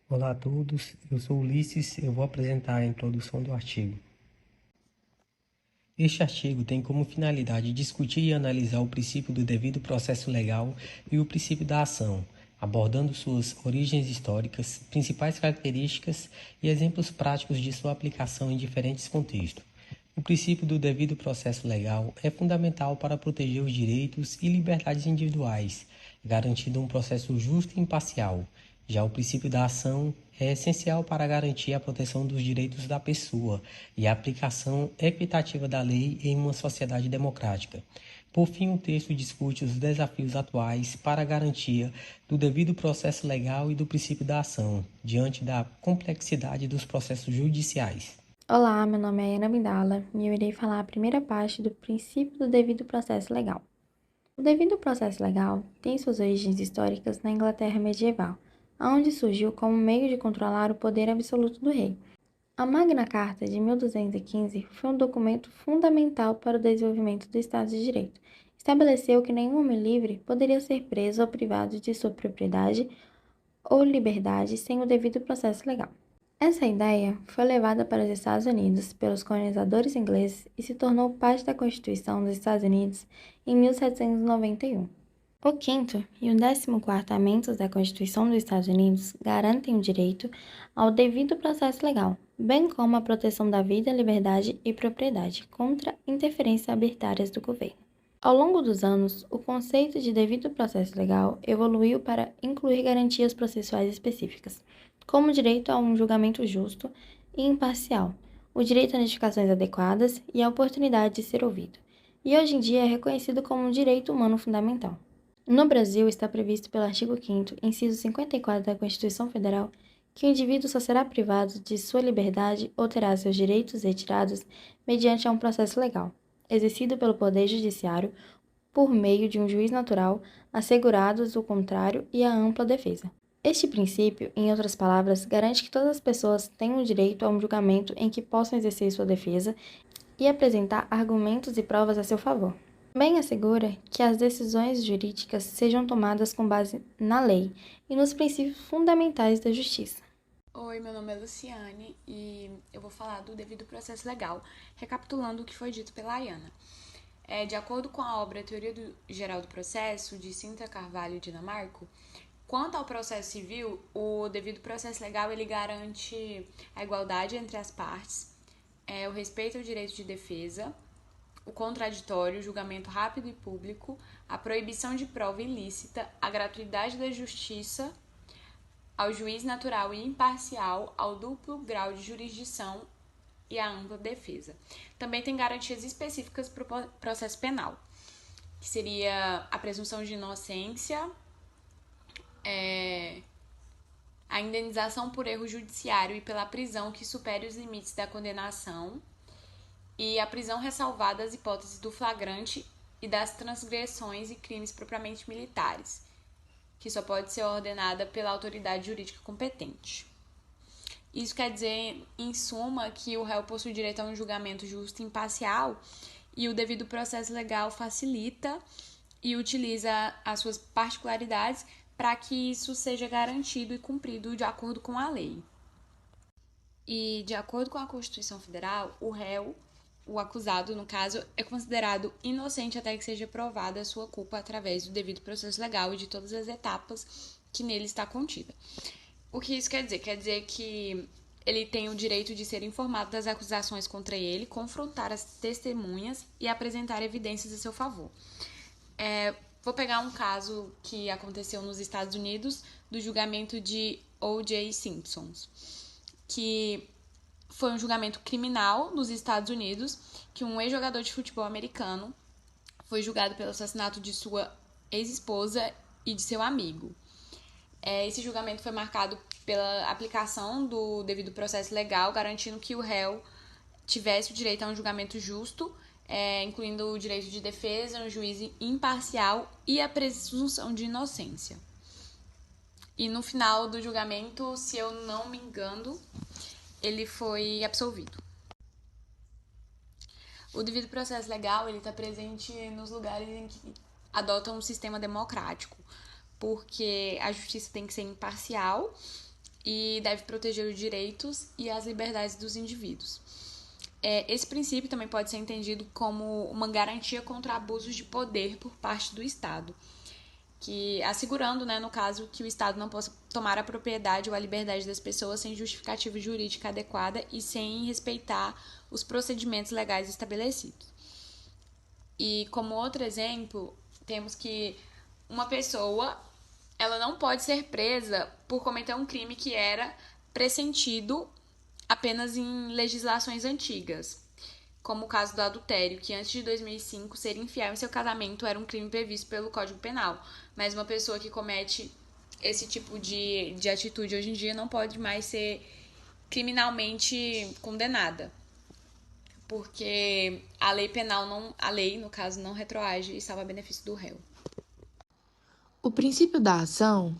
Olá a todos, eu sou Ulisses, eu vou apresentar a introdução do artigo. Este artigo tem como finalidade discutir e analisar o princípio do devido processo legal e o princípio da ação, abordando suas origens históricas, principais características e exemplos práticos de sua aplicação em diferentes contextos. O princípio do devido processo legal é fundamental para proteger os direitos e liberdades individuais, garantindo um processo justo e imparcial. Já o princípio da ação é essencial para garantir a proteção dos direitos da pessoa e a aplicação equitativa da lei em uma sociedade democrática. Por fim, o texto discute os desafios atuais para a garantia do devido processo legal e do princípio da ação, diante da complexidade dos processos judiciais. Olá, meu nome é Ana Bindala e eu irei falar a primeira parte do princípio do devido processo legal. O devido processo legal tem suas origens históricas na Inglaterra medieval, onde surgiu como meio de controlar o poder absoluto do rei. A Magna Carta de 1215 foi um documento fundamental para o desenvolvimento do Estado de Direito. Estabeleceu que nenhum homem livre poderia ser preso ou privado de sua propriedade ou liberdade sem o devido processo legal. Essa ideia foi levada para os Estados Unidos pelos colonizadores ingleses e se tornou parte da Constituição dos Estados Unidos em 1791. O quinto e o 14º Amentos da Constituição dos Estados Unidos garantem o direito ao devido processo legal, bem como a proteção da vida, liberdade e propriedade contra interferências arbitrárias do governo. Ao longo dos anos, o conceito de devido processo legal evoluiu para incluir garantias processuais específicas, como o direito a um julgamento justo e imparcial, o direito a notificações adequadas e a oportunidade de ser ouvido, e hoje em dia é reconhecido como um direito humano fundamental. No Brasil, está previsto pelo artigo 5º, inciso 54 da Constituição Federal, que o indivíduo só será privado de sua liberdade ou terá seus direitos retirados mediante um processo legal, exercido pelo Poder Judiciário por meio de um juiz natural, assegurados o contrário e a ampla defesa. Este princípio, em outras palavras, garante que todas as pessoas tenham direito a um julgamento em que possam exercer sua defesa e apresentar argumentos e provas a seu favor. Também assegura que as decisões jurídicas sejam tomadas com base na lei e nos princípios fundamentais da justiça. Oi, meu nome é Luciane e eu vou falar do devido processo legal, recapitulando o que foi dito pela Ayana. De acordo com a obra Teoria Geral do Processo, de Sintra Carvalho e Dinamarco, quanto ao processo civil, o devido processo legal ele garante a igualdade entre as partes, o respeito ao direito de defesa, o contraditório, o julgamento rápido e público, a proibição de prova ilícita, a gratuidade da justiça, ao juiz natural e imparcial, ao duplo grau de jurisdição e à ampla defesa. Também tem garantias específicas para o processo penal, que seria a presunção de inocência, a indenização por erro judiciário e pela prisão que supere os limites da condenação e a prisão ressalvada as hipóteses do flagrante e das transgressões e crimes propriamente militares, que só pode ser ordenada pela autoridade jurídica competente. Isso quer dizer, em suma, que o réu possui direito a um julgamento justo e imparcial e o devido processo legal facilita e utiliza as suas particularidades para que isso seja garantido e cumprido de acordo com a lei. E, de acordo com a Constituição Federal, o réu, o acusado, no caso, é considerado inocente até que seja provada a sua culpa através do devido processo legal e de todas as etapas que nele está contida. O que isso quer dizer? Quer dizer que ele tem o direito de ser informado das acusações contra ele, confrontar as testemunhas e apresentar evidências a seu favor. Vou pegar um caso que aconteceu nos Estados Unidos do julgamento de O.J. Simpson, que foi um julgamento criminal nos Estados Unidos, que um ex-jogador de futebol americano foi julgado pelo assassinato de sua ex-esposa e de seu amigo. Esse julgamento foi marcado pela aplicação do devido processo legal, garantindo que o réu tivesse o direito a um julgamento justo, incluindo o direito de defesa, um juiz imparcial e a presunção de inocência. E no final do julgamento, se eu não me engano, ele foi absolvido. O devido processo legal ele está presente nos lugares em que adotam um sistema democrático, porque a justiça tem que ser imparcial e deve proteger os direitos e as liberdades dos indivíduos. Esse princípio também pode ser entendido como uma garantia contra abusos de poder por parte do Estado, que assegurando, no caso, que o Estado não possa tomar a propriedade ou a liberdade das pessoas sem justificativa jurídica adequada e sem respeitar os procedimentos legais estabelecidos. E como outro exemplo, temos que uma pessoa, ela não pode ser presa por cometer um crime que era pressentido apenas em legislações antigas, como o caso do adultério, que antes de 2005, ser infiel em seu casamento era um crime previsto pelo Código Penal. Mas uma pessoa que comete esse tipo de atitude hoje em dia não pode mais ser criminalmente condenada, porque a lei penal, no caso, não retroage e salva benefício do réu. O princípio da ação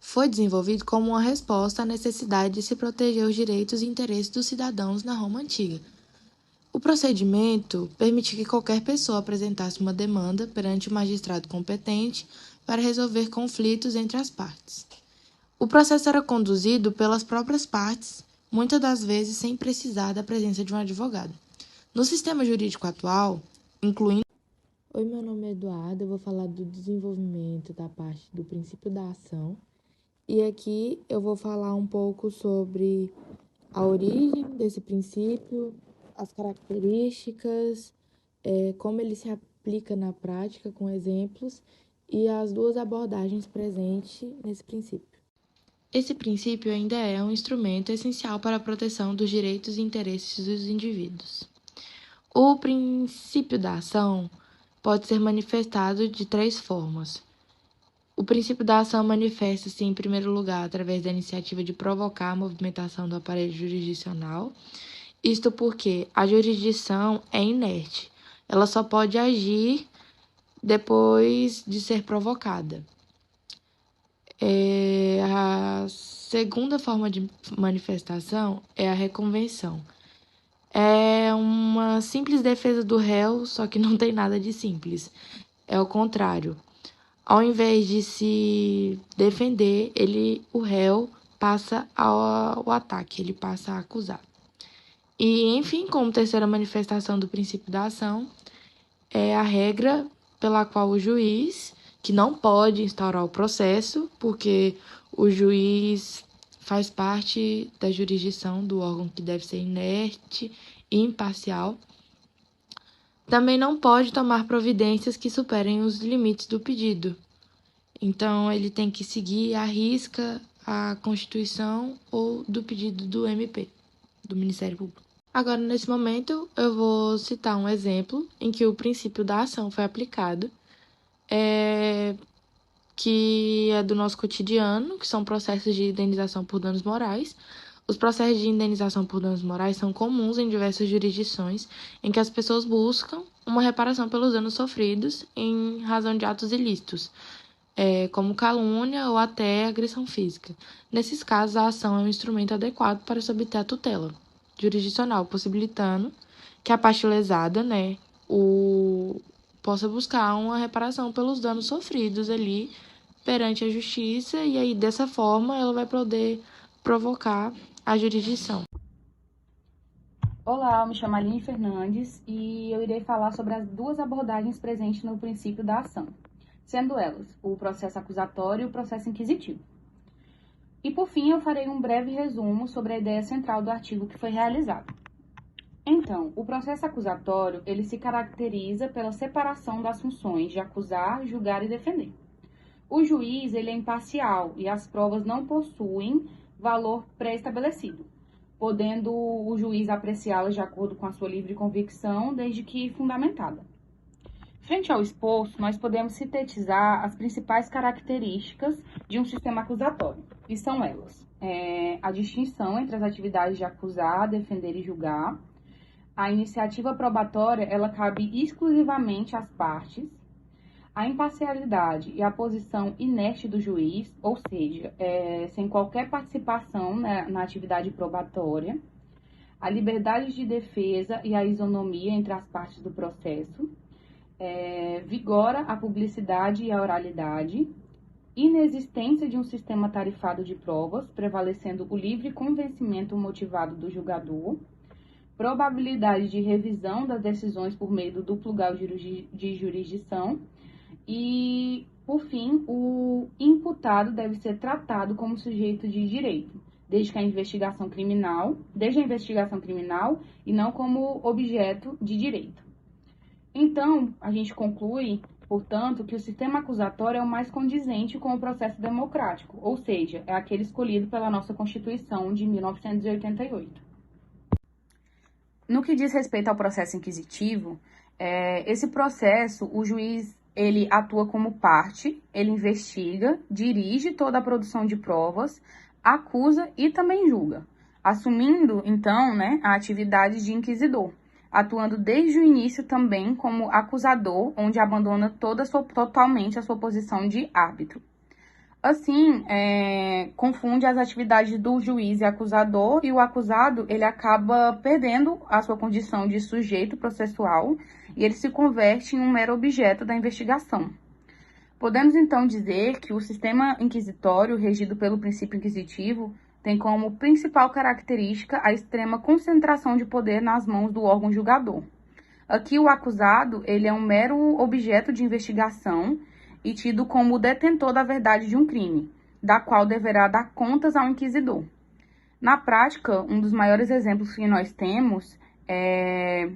foi desenvolvido como uma resposta à necessidade de se proteger os direitos e interesses dos cidadãos na Roma Antiga. O procedimento permitia que qualquer pessoa apresentasse uma demanda perante o magistrado competente para resolver conflitos entre as partes. O processo era conduzido pelas próprias partes, muitas das vezes sem precisar da presença de um advogado. No sistema jurídico atual, incluindo... Oi, meu nome é Eduardo, eu vou falar do desenvolvimento da parte do princípio da ação. E aqui eu vou falar um pouco sobre a origem desse princípio, as características, como ele se aplica na prática com exemplos e as duas abordagens presentes nesse princípio. Esse princípio ainda é um instrumento essencial para a proteção dos direitos e interesses dos indivíduos. O princípio da ação pode ser manifestado de 3 formas. O princípio da ação manifesta-se, em primeiro lugar, através da iniciativa de provocar a movimentação do aparelho jurisdicional, isto porque a jurisdição é inerte, ela só pode agir depois de ser provocada. A segunda forma de manifestação é a reconvenção. É uma simples defesa do réu, só que não tem nada de simples. É o contrário. Ao invés de se defender, o réu passa ao ataque, ele passa a acusar. E, enfim, como terceira manifestação do princípio da ação, é a regra pela qual o juiz, que não pode instaurar o processo, porque o juiz faz parte da jurisdição do órgão que deve ser inerte e imparcial, também não pode tomar providências que superem os limites do pedido. Então, ele tem que seguir à risca a Constituição ou do pedido do MP, do Ministério Público. Agora, nesse momento, eu vou citar um exemplo em que o princípio da ação foi aplicado, que é do nosso cotidiano, que são processos de indenização por danos morais. Os processos de indenização por danos morais são comuns em diversas jurisdições em que as pessoas buscam uma reparação pelos danos sofridos em razão de atos ilícitos, como calúnia ou até agressão física. Nesses casos, a ação é um instrumento adequado para se obter a tutela jurisdicional, possibilitando que a parte lesada, possa buscar uma reparação pelos danos sofridos ali perante a justiça, e aí dessa forma ela vai poder provocar a jurisdição. Olá, eu me chamo Aline Fernandes e eu irei falar sobre as duas abordagens presentes no princípio da ação, sendo elas o processo acusatório e o processo inquisitivo. E por fim, eu farei um breve resumo sobre a ideia central do artigo que foi realizado. Então, o processo acusatório, ele se caracteriza pela separação das funções de acusar, julgar e defender. O juiz, ele é imparcial e as provas não possuem valor pré-estabelecido, podendo o juiz apreciá-las de acordo com a sua livre convicção, desde que fundamentada. Frente ao exposto, nós podemos sintetizar as principais características de um sistema acusatório, e são elas: a distinção entre as atividades de acusar, defender e julgar. A iniciativa probatória, ela cabe exclusivamente às partes. A imparcialidade e a posição inerte do juiz, ou seja, sem qualquer participação na atividade probatória. A liberdade de defesa e a isonomia entre as partes do processo. Vigora a publicidade e a oralidade. inexistência de um sistema tarifado de provas, prevalecendo o livre convencimento motivado do julgador, probabilidade de revisão das decisões por meio do duplo grau de jurisdição e, por fim, o imputado deve ser tratado como sujeito de direito, desde a investigação criminal e não como objeto de direito. Então, a gente conclui, portanto, que o sistema acusatório é o mais condizente com o processo democrático, ou seja, é aquele escolhido pela nossa Constituição de 1988. No que diz respeito ao processo inquisitivo, esse processo, o juiz ele atua como parte, ele investiga, dirige toda a produção de provas, acusa e também julga, assumindo, então, a atividade de inquisidor, atuando desde o início também como acusador, onde abandona totalmente a sua posição de árbitro. Assim, confunde as atividades do juiz e acusador, e o acusado ele acaba perdendo a sua condição de sujeito processual e ele se converte em um mero objeto da investigação. Podemos, então, dizer que o sistema inquisitório, regido pelo princípio inquisitivo, tem como principal característica a extrema concentração de poder nas mãos do órgão julgador. Aqui, o acusado ele é um mero objeto de investigação e tido como o detentor da verdade de um crime, da qual deverá dar contas ao inquisidor. Na prática, um dos maiores exemplos que nós temos é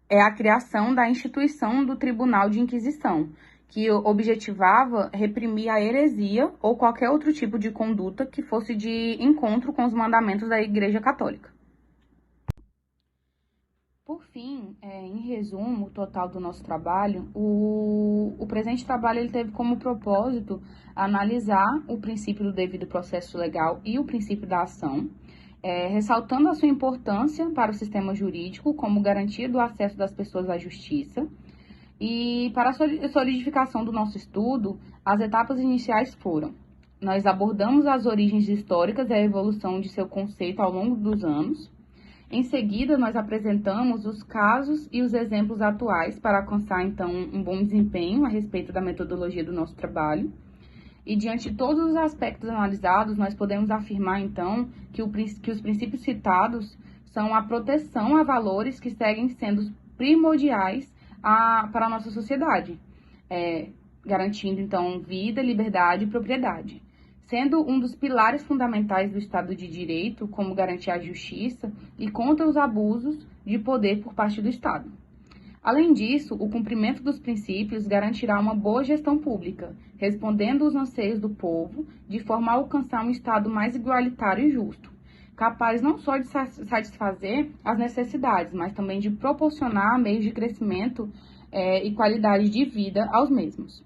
a criação da instituição do Tribunal de Inquisição, que objetivava reprimir a heresia ou qualquer outro tipo de conduta que fosse de encontro com os mandamentos da Igreja Católica. Por fim, em resumo total do nosso trabalho, o presente trabalho ele teve como propósito analisar o princípio do devido processo legal e o princípio da ação, ressaltando a sua importância para o sistema jurídico como garantia do acesso das pessoas à justiça. E para a solidificação do nosso estudo, as etapas iniciais foram: nós abordamos as origens históricas e a evolução de seu conceito ao longo dos anos. Em seguida, nós apresentamos os casos e os exemplos atuais para alcançar, então, um bom desempenho a respeito da metodologia do nosso trabalho. E, diante de todos os aspectos analisados, nós podemos afirmar, então, que os princípios citados são a proteção a valores que seguem sendo primordiais para a nossa sociedade, garantindo, então, vida, liberdade e propriedade, sendo um dos pilares fundamentais do Estado de Direito, como garantir a justiça e contra os abusos de poder por parte do Estado. Além disso, o cumprimento dos princípios garantirá uma boa gestão pública, respondendo aos anseios do povo, de forma a alcançar um Estado mais igualitário e justo, capaz não só de satisfazer as necessidades, mas também de proporcionar meios de crescimento e qualidade de vida aos mesmos.